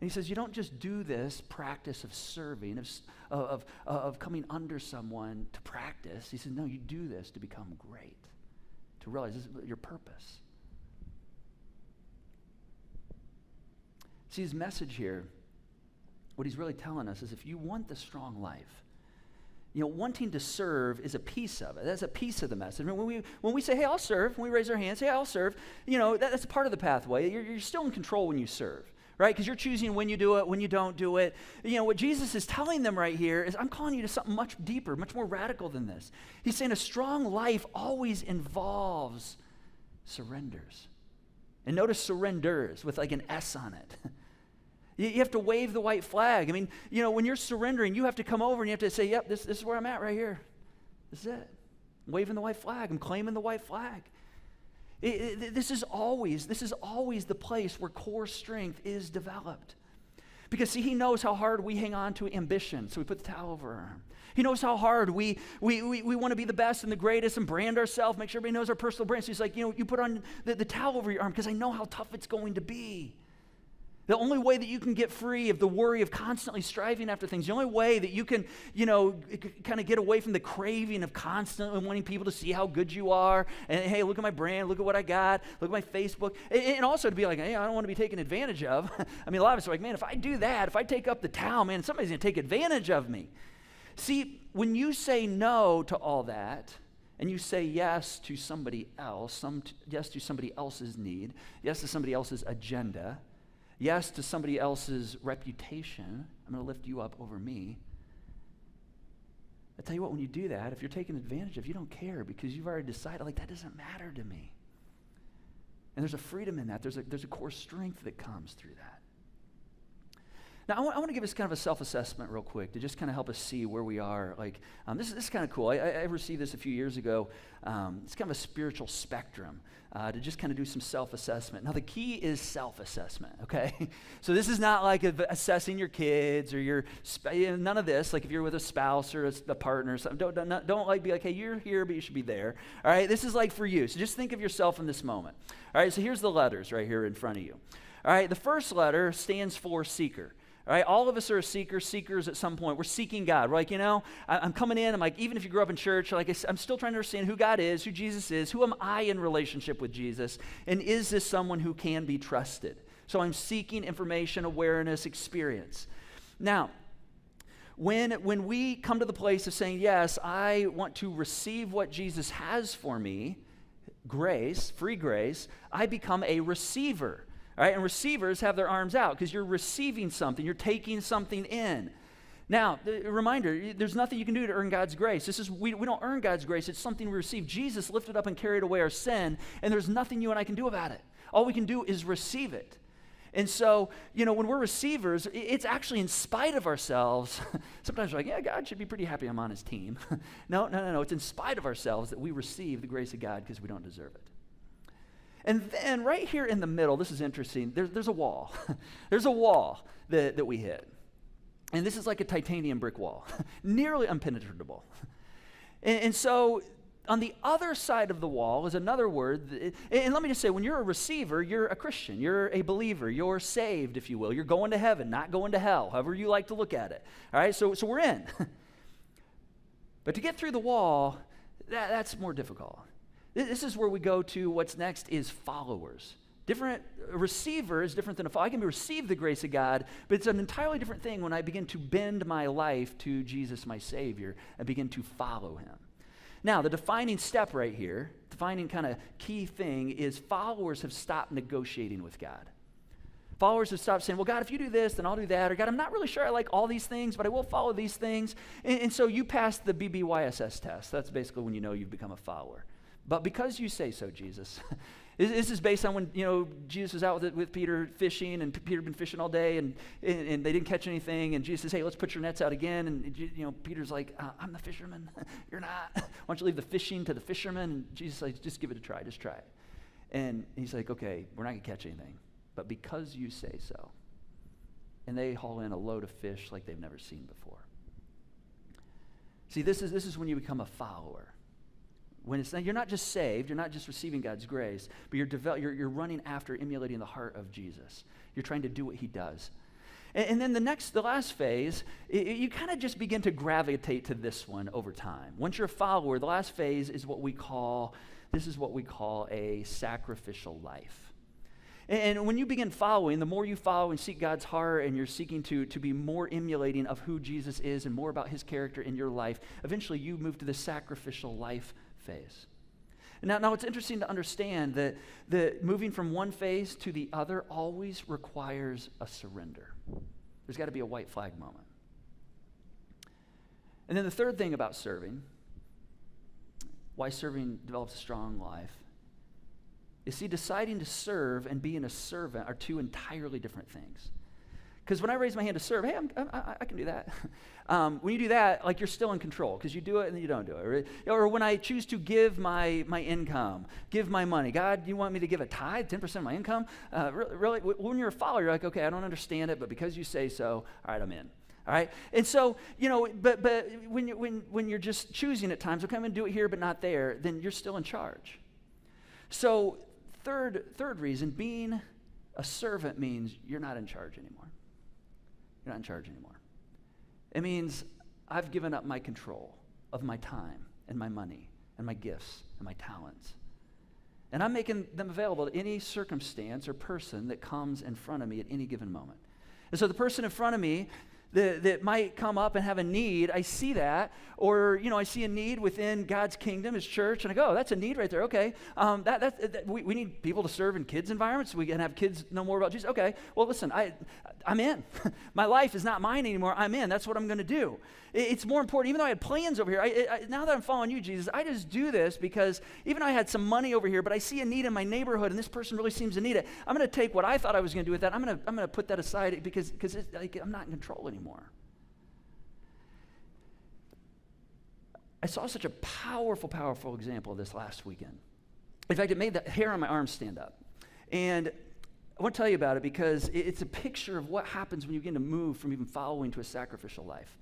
And he says, you don't just do this practice of serving, of coming under someone to practice. He says, no, you do this to become great, to realize this is your purpose. See, his message here, what he's really telling us is if you want the strong life, wanting to serve is a piece of it. That's a piece of the message. When we say, hey, I'll serve, when we raise our hands, hey, I'll serve, that's a part of the pathway. You're still in control when you serve, right? Because you're choosing when you do it, when you don't do it. What Jesus is telling them right here is, I'm calling you to something much deeper, much more radical than this. He's saying a strong life always involves surrenders. And notice surrenders with an S on it. You have to wave the white flag. I mean, when you're surrendering, you have to come over and you have to say, yep, this is where I'm at right here. This is it. I'm waving the white flag. I'm claiming the white flag. This is always the place where core strength is developed. Because, see, he knows how hard we hang on to ambition, so we put the towel over our arm. He knows how hard we want to be the best and the greatest and brand ourselves, make sure everybody knows our personal brand. So he's like, you put on the towel over your arm because I know how tough it's going to be. The only way that you can get free of the worry of constantly striving after things, the only way that you can, kind of get away from the craving of constantly wanting people to see how good you are, and hey, look at my brand, look at what I got, look at my Facebook, and also to be like, hey, I don't want to be taken advantage of. I mean, a lot of us are like, man, if I do that, if I take up the towel, man, somebody's going to take advantage of me. See, when you say no to all that, and you say yes to somebody else, yes to somebody else's need, yes to somebody else's agenda, yes to somebody else's reputation, I'm going to lift you up over me. I tell you what, when you do that, if you're taken advantage of, you don't care because you've already decided, like, that doesn't matter to me. And there's a freedom in that. There's a core strength that comes through that. Now, I want to give us kind of a self-assessment real quick to just kind of help us see where we are. Like, this is kind of cool. I received this a few years ago. It's kind of a spiritual spectrum to just kind of do some self-assessment. Now, the key is self-assessment, okay? So this is not like assessing your kids or none of this. Like if you're with a spouse or a partner or something, don't like be like, hey, you're here, but you should be there. All right, this is like for you. So just think of yourself in this moment. All right, so here's the letters right here in front of you. All right, the first letter stands for seeker. All right, all of us are seekers at some point. We're seeking God. We're like, I'm coming in. I'm like, even if you grew up in church, like I'm still trying to understand who God is, who Jesus is, who am I in relationship with Jesus, and is this someone who can be trusted? So I'm seeking information, awareness, experience. Now, when we come to the place of saying, yes, I want to receive what Jesus has for me, grace, free grace, I become a receiver. All right, and receivers have their arms out because you're receiving something. You're taking something in. Now, a reminder, there's nothing you can do to earn God's grace. We don't earn God's grace. It's something we receive. Jesus lifted up and carried away our sin, and there's nothing you and I can do about it. All we can do is receive it. And so, when we're receivers, it's actually in spite of ourselves. Sometimes we're like, yeah, God should be pretty happy I'm on his team. No. It's in spite of ourselves that we receive the grace of God because we don't deserve it. And then right here in the middle, this is interesting, there's a wall. There's a wall that we hit. And this is like a titanium brick wall, nearly impenetrable. And so on the other side of the wall is another word. And let me just say, when you're a receiver, you're a Christian. You're a believer. You're saved, if you will. You're going to heaven, not going to hell, however you like to look at it. All right, so we're in. But to get through the wall, that's more difficult. This is where we go to what's next is followers. A receiver is different than a follower. I can receive the grace of God, but it's an entirely different thing when I begin to bend my life to Jesus, my Savior, and begin to follow him. Now, the defining step right here, defining kind of key thing is followers have stopped negotiating with God. Followers have stopped saying, well, God, if you do this, then I'll do that. Or God, I'm not really sure I like all these things, but I will follow these things. And so you pass the BBYSS test. That's basically when you know you've become a follower. But because you say so, Jesus. This is based on when, Jesus was out with Peter fishing, and Peter had been fishing all day, and they didn't catch anything, and Jesus says, hey, let's put your nets out again, and, Peter's like, I'm the fisherman. You're not. Why don't you leave the fishing to the fisherman? And Jesus says, just give it a try, just try it. And he's like, okay, we're not going to catch anything, but because you say so. And they haul in a load of fish like they've never seen before. See, this is when you become a follower. When you're not just saved, you're not just receiving God's grace, but you're running after emulating the heart of Jesus. You're trying to do what he does. And then the last phase, you kind of just begin to gravitate to this one over time. Once you're a follower, the last phase is what we call a sacrificial life. And when you begin following, the more you follow and seek God's heart, and you're seeking to be more emulating of who Jesus is and more about his character in your life, eventually you move to the sacrificial life phase. Now it's interesting to understand that moving from one phase to the other always requires a surrender. There's got to be a white flag moment. And then the third thing about serving, why serving develops a strong life, is deciding to serve and being a servant are two entirely different things. Because when I raise my hand to serve, hey, I can do that. When you do that, like you're still in control because you do it and then you don't do it. Or when I choose to give my income, give my money. God, you want me to give a tithe, 10% of my income? Really? When you're a follower, you're like, okay, I don't understand it, but because you say so, all right, I'm in. All right? And so, but when you're just choosing at times, okay, I'm going to do it here but not there, then you're still in charge. So third reason, being a servant means you're not in charge anymore. You're not in charge anymore. It means I've given up my control of my time and my money and my gifts and my talents. And I'm making them available to any circumstance or person that comes in front of me at any given moment. And so the person in front of me that might come up and have a need, I see that, or I see a need within God's kingdom, His church, and I go, oh, that's a need right there. Okay, we need people to serve in kids' environments so we can have kids know more about Jesus. Okay, well, listen, I'm in. My life is not mine anymore. I'm in. That's what I'm going to do. It's more important. Even though I had plans over here, now that I'm following you, Jesus, I just do this because even though I had some money over here, but I see a need in my neighborhood, and this person really seems to need it. I'm going to take what I thought I was going to do with that. I'm going to put that aside because I'm not in control anymore. I saw such a powerful example of this last weekend. In fact, it made the hair on my arm stand up. And I want to tell you about it because it's a picture of what happens when you begin to move from even following to a sacrificial life.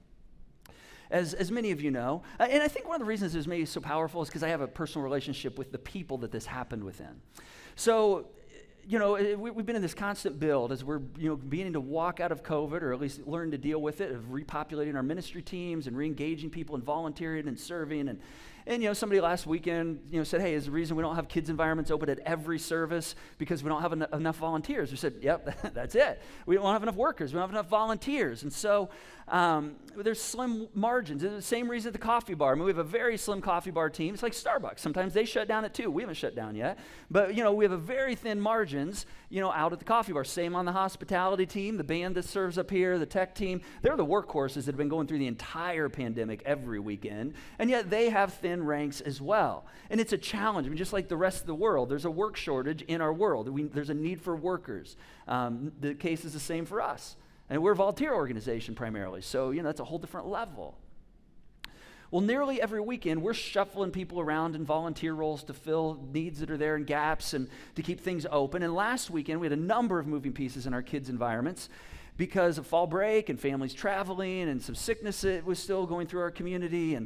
As many of you know, and I think one of the reasons it was maybe so powerful is because I have a personal relationship with the people that this happened within. So, we've been in this constant build as we're, beginning to walk out of COVID, or at least learn to deal with it, of repopulating our ministry teams and re-engaging people and volunteering and serving. And somebody last weekend, said, hey, is the reason we don't have kids' environments open at every service because we don't have enough volunteers? We said, yep, that's it. We don't have enough workers. We don't have enough volunteers. And so there's slim margins. It's the same reason at the coffee bar. I mean, we have a very slim coffee bar team. It's like Starbucks. Sometimes they shut down at 2. We haven't shut down yet. But, we have a very thin margins, out at the coffee bar. Same on the hospitality team, the band that serves up here, the tech team. They're the workhorses that have been going through the entire pandemic every weekend. And yet they have thin ranks as well. And it's a challenge. I mean, just like the rest of the world, there's a work shortage in our world. There's a need for workers. The case is the same for us. And we're a volunteer organization primarily. So, that's a whole different level. Well, nearly every weekend, we're shuffling people around in volunteer roles to fill needs that are there and gaps and to keep things open. And last weekend, we had a number of moving pieces in our kids' environments because of fall break and families traveling and some sickness that was still going through our community.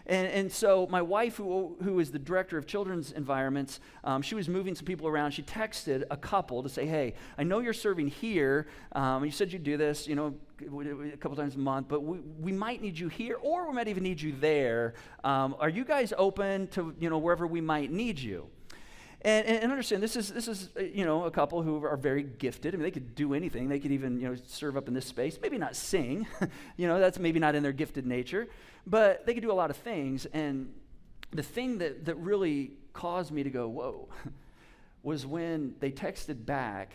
And so my wife, who is the director of children's environments, she was moving some people around. She texted a couple to say, hey, I know you're serving here. You said you'd do this, a couple times a month, but we might need you here, or we might even need you there. Are you guys open to, wherever we might need you? And understand, this is a couple who are very gifted. I mean, they could do anything. They could even, serve up in this space. Maybe not sing. That's maybe not in their gifted nature. But they could do a lot of things. And the thing that really caused me to go, whoa, was when they texted back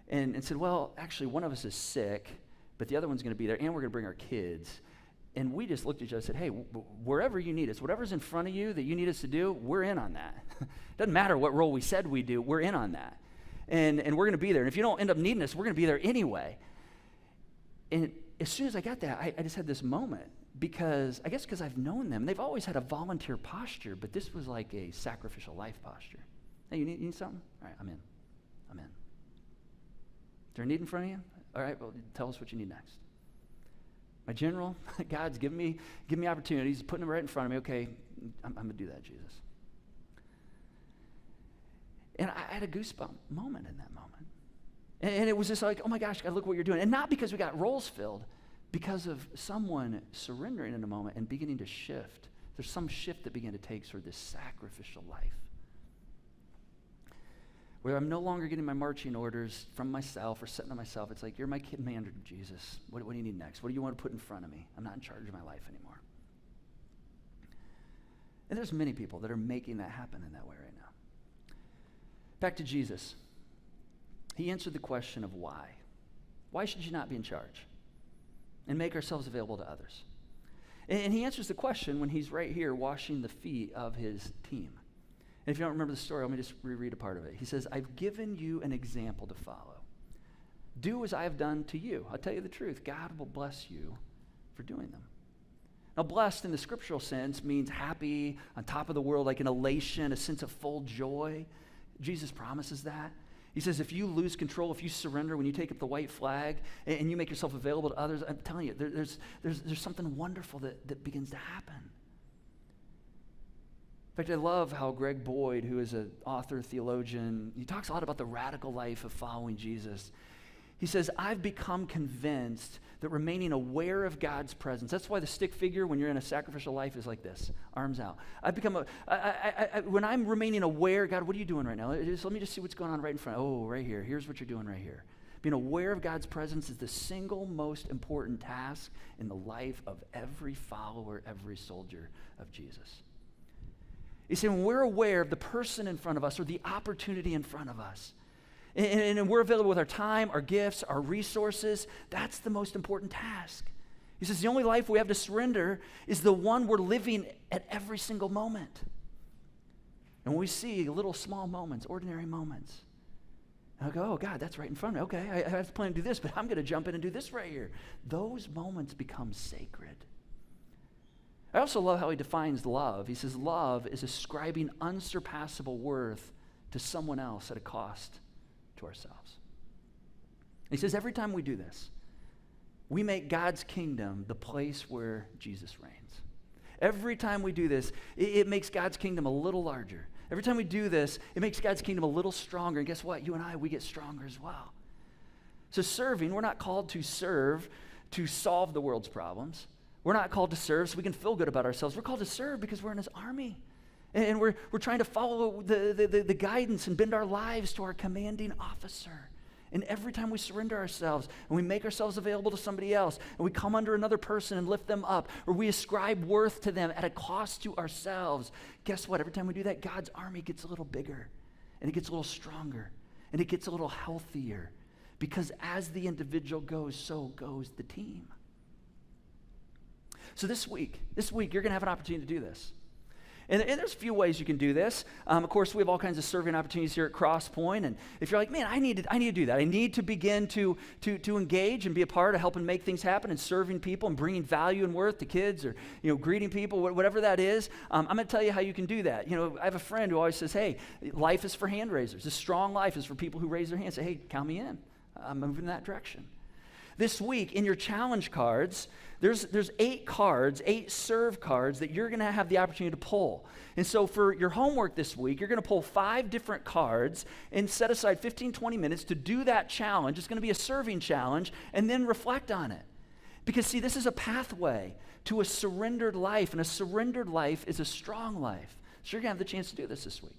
and said, well, actually, one of us is sick, but the other one's going to be there, and we're going to bring our kids. And we just looked at each other and said, hey, wherever you need us, whatever's in front of you that you need us to do, we're in on that. Doesn't matter what role we said we do, we're in on that. And we're going to be there. And if you don't end up needing us, we're going to be there anyway. And as soon as I got that, I just had this moment because I've known them. They've always had a volunteer posture, but this was like a sacrificial life posture. Hey, you need something? All right, I'm in. Is there a need in front of you? All right, well, tell us what you need next. My general, God's given me opportunities, putting them right in front of me. Okay, I'm going to do that, Jesus. And I had a goosebump moment in that moment. And it was just like, oh my gosh, God, look what you're doing. And not because we got roles filled, because of someone surrendering in a moment and beginning to shift. There's some shift that began to take toward this sacrificial life, where I'm no longer getting my marching orders from myself or setting to myself. It's like, you're my commander, Jesus. What do you need next? What do you want to put in front of me? I'm not in charge of my life anymore. And there's many people that are making that happen in that way right now. Back to Jesus. He answered the question of why. Why should you not be in charge and make ourselves available to others? And he answers the question when he's right here washing the feet of his team. And if you don't remember the story, let me just reread a part of it. He says, I've given you an example to follow. do as I have done to you. I'll tell you the truth. God will bless you for doing them. Now, blessed in the scriptural sense means happy, on top of the world, like an elation, a sense of full joy. Jesus promises that. He says if you lose control, if you surrender, when you take up the white flag and you make yourself available to others, I'm telling you, there's something wonderful that begins to happen. In fact, I love how Greg Boyd, who is an author, theologian, he talks a lot about the radical life of following Jesus. He says, I've become convinced that remaining aware of God's presence, that's why the stick figure when you're in a sacrificial life is like this, arms out. When I'm remaining aware, God, what are you doing right now? Let me just see what's going on right in front. Oh, right here. Here's what you're doing right here. Being aware of God's presence is the single most important task in the life of every follower, every soldier of Jesus. You see, when we're aware of the person in front of us or the opportunity in front of us, and we're available with our time, our gifts, our resources, that's the most important task. He says the only life we have to surrender is the one we're living at every single moment. And when we see little small moments, ordinary moments, and I go, oh, God, that's right in front of me. Okay, I have to plan to do this, but I'm going to jump in and do this right here. Those moments become sacred. I also love how he defines love. He says love is ascribing unsurpassable worth to someone else at a cost to ourselves. He says every time we do this, we make God's kingdom the place where Jesus reigns. Every time we do this, it makes God's kingdom a little larger. Every time we do this, it makes God's kingdom a little stronger. And guess what? You and I, we get stronger as well. So serving, we're not called to serve to solve the world's problems. We're not called to serve so we can feel good about ourselves. We're called to serve because we're in his army. And we're trying to follow the guidance and bend our lives to our commanding officer. And every time we surrender ourselves and we make ourselves available to somebody else and we come under another person and lift them up or we ascribe worth to them at a cost to ourselves, guess what? Every time we do that, God's army gets a little bigger and it gets a little stronger and it gets a little healthier because as the individual goes, so goes the team. So this week, you're going to have an opportunity to do this. And there's a few ways you can do this. Of course, we have all kinds of serving opportunities here at Cross Point. And if you're like, man, I need to do that. I need to begin to engage and be a part of helping make things happen and serving people and bringing value and worth to kids or, greeting people, whatever that is. I'm going to tell you how you can do that. I have a friend who always says, hey, life is for hand raisers. A strong life is for people who raise their hands. Say, hey, count me in. I'm moving in that direction. This week, in your challenge cards, there's 8 cards, 8 serve cards that you're going to have the opportunity to pull. And so for your homework this week, you're going to pull 5 different cards and set aside 15, 20 minutes to do that challenge. It's going to be a serving challenge, and then reflect on it. Because, see, this is a pathway to a surrendered life, and a surrendered life is a strong life. So you're going to have the chance to do this week.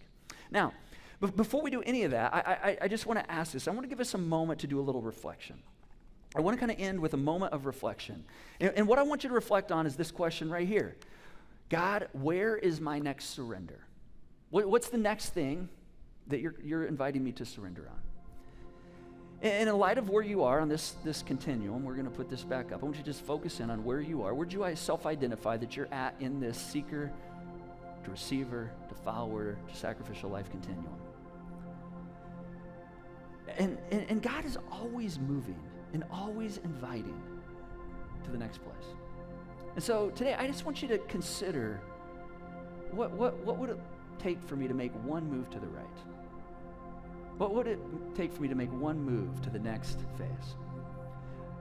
Now, before we do any of that, I just want to ask this. I want to give us a moment to do a little reflection. I want to kind of end with a moment of reflection. And what I want you to reflect on is this question right here. God, where is my next surrender? What's the next thing that you're inviting me to surrender on? And in light of where you are on this continuum, we're going to put this back up. I want you to just focus in on where you are. Where do you self-identify that you're at in this seeker to receiver to follower to sacrificial life continuum? And God is always moving and always inviting to the next place. And so today, I just want you to consider what would it take for me to make one move to the right? What would it take for me to make one move to the next phase?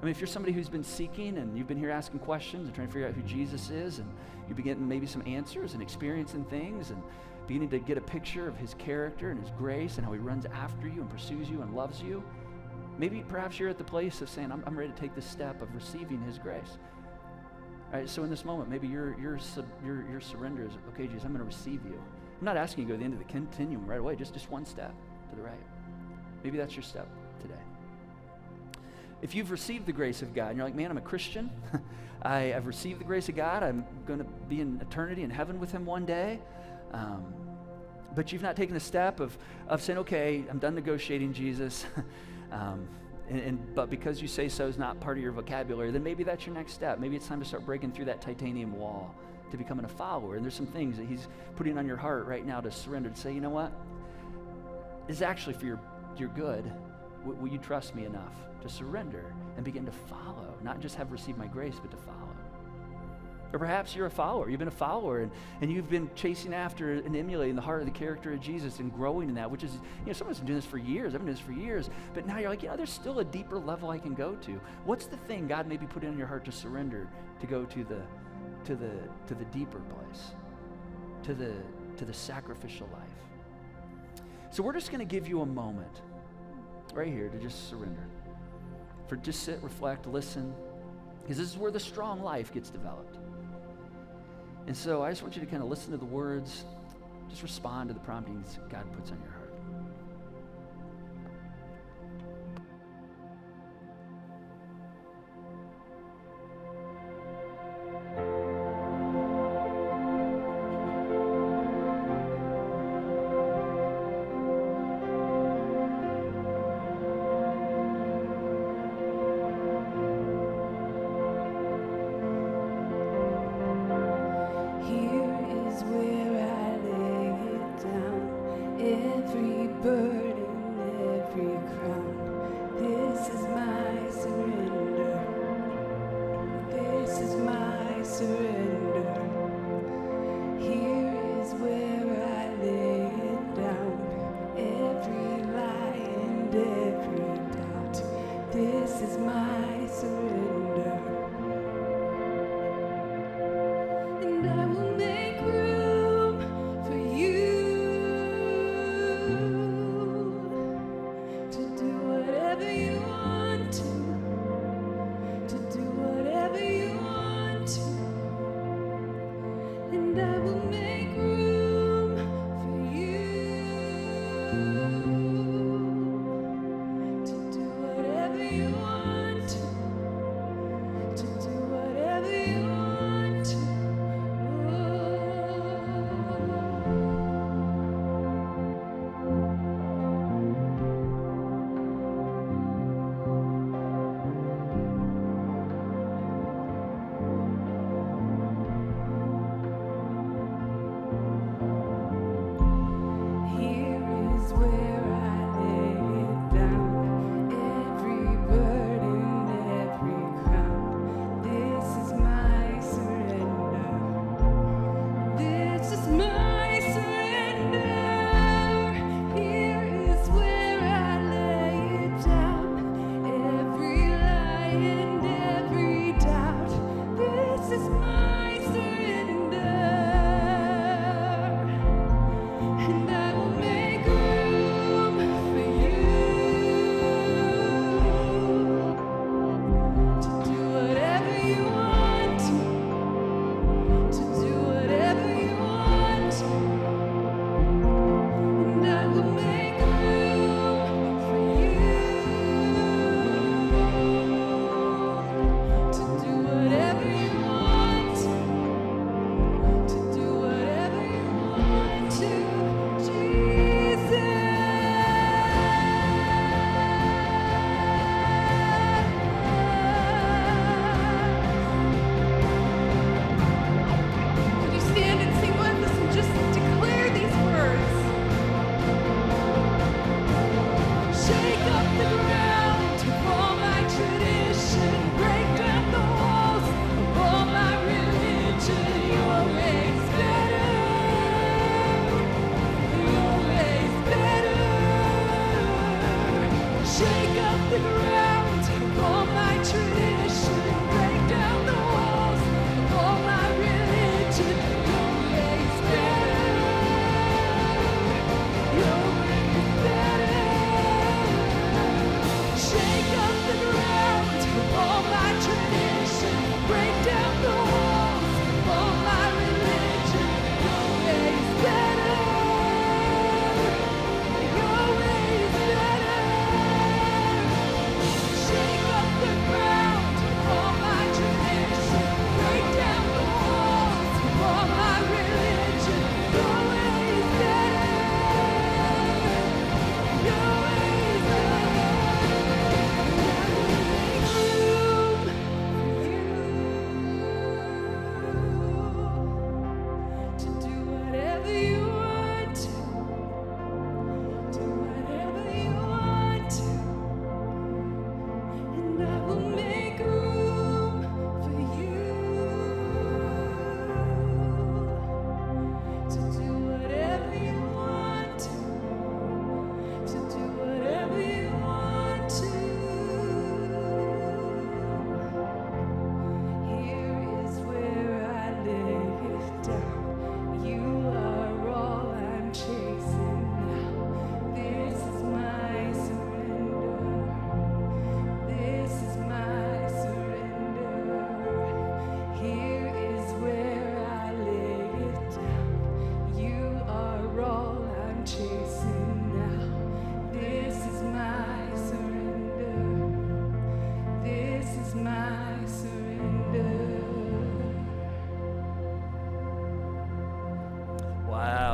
I mean, if you're somebody who's been seeking and you've been here asking questions and trying to figure out who Jesus is, and you've been getting maybe some answers and experiencing things and beginning to get a picture of his character and his grace and how he runs after you and pursues you and loves you, maybe perhaps you're at the place of saying, I'm ready to take this step of receiving his grace. All right, so in this moment, maybe your surrender is, okay, Jesus, I'm going to receive you. I'm not asking you to go to the end of the continuum right away, just one step to the right. Maybe that's your step today. If you've received the grace of God and you're like, man, I'm a Christian, I've received the grace of God, I'm going to be in eternity in heaven with him one day, but you've not taken the step of saying, okay, I'm done negotiating, Jesus, but because you say so is not part of your vocabulary, then maybe that's your next step. Maybe it's time to start breaking through that titanium wall to becoming a follower. And there's some things that he's putting on your heart right now to surrender, to say, you know what? It's actually for your good. will you trust me enough to surrender and begin to follow, not just have received my grace, but to follow? Or perhaps you're a follower. You've been a follower, and you've been chasing after and emulating the heart of the character of Jesus and growing in that, which is, some of us have been doing this for years. I've been doing this for years. But now you're like, there's still a deeper level I can go to. What's the thing God maybe put in your heart to surrender, to go to the deeper place, to the sacrificial life? So we're just going to give you a moment right here to just surrender. For just sit, reflect, listen, because this is where the strong life gets developed. And so I just want you to kind of listen to the words, just respond to the promptings God puts on your heart.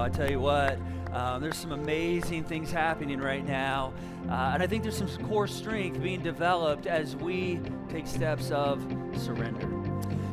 I tell you what, there's some amazing things happening right now. And I think there's some core strength being developed as we take steps of surrender.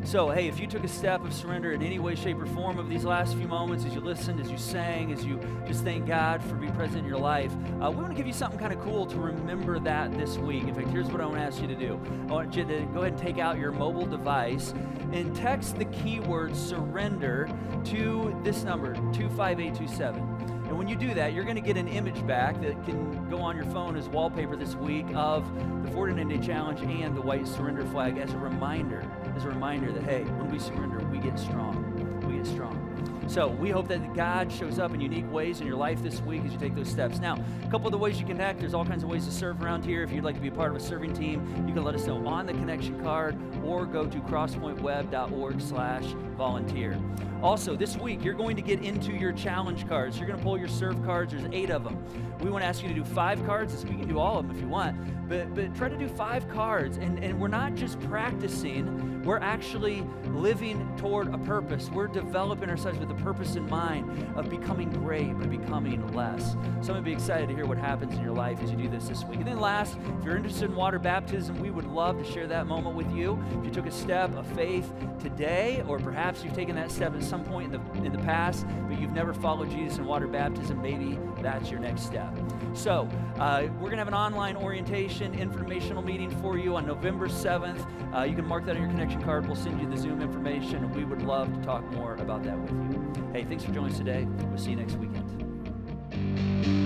So, hey, if you took a step of surrender in any way, shape, or form of these last few moments, as you listened, as you sang, as you just thank God for being present in your life, we want to give you something kind of cool to remember that this week. In fact, here's what I want to ask you to do. I want you to go ahead and take out your mobile device and text the keyword surrender to this number, 25827. And when you do that, you're going to get an image back that can go on your phone as wallpaper this week of the 49-Day Challenge and the white surrender flag as a reminder that, hey, when we surrender, we get strong. We get strong. So we hope that God shows up in unique ways in your life this week as you take those steps. Now, a couple of the ways you connect, there's all kinds of ways to serve around here. If you'd like to be a part of a serving team, you can let us know on the connection card or go to crosspointweb.org/volunteer. Also, this week, you're going to get into your challenge cards. You're going to pull your serve cards. There's 8 of them. We want to ask you to do 5 cards. This week you can do all of them if you want. But try to do 5 cards. And we're not just practicing. We're actually living toward a purpose. We're developing ourselves with a purpose in mind of becoming great by becoming less. So I'm going to be excited to hear what happens in your life as you do this week. And then last, if you're interested in water baptism, we would love to share that moment with you. If you took a step of faith today, or perhaps you've taken that step at some point in the past, but you've never followed Jesus in water baptism, maybe that's your next step. So we're going to have an online orientation, informational meeting for you on November 7th. You can mark that on your connection card. We'll send you the Zoom information, and we would love to talk more about that with you. Hey, thanks for joining us today. We'll see you next weekend.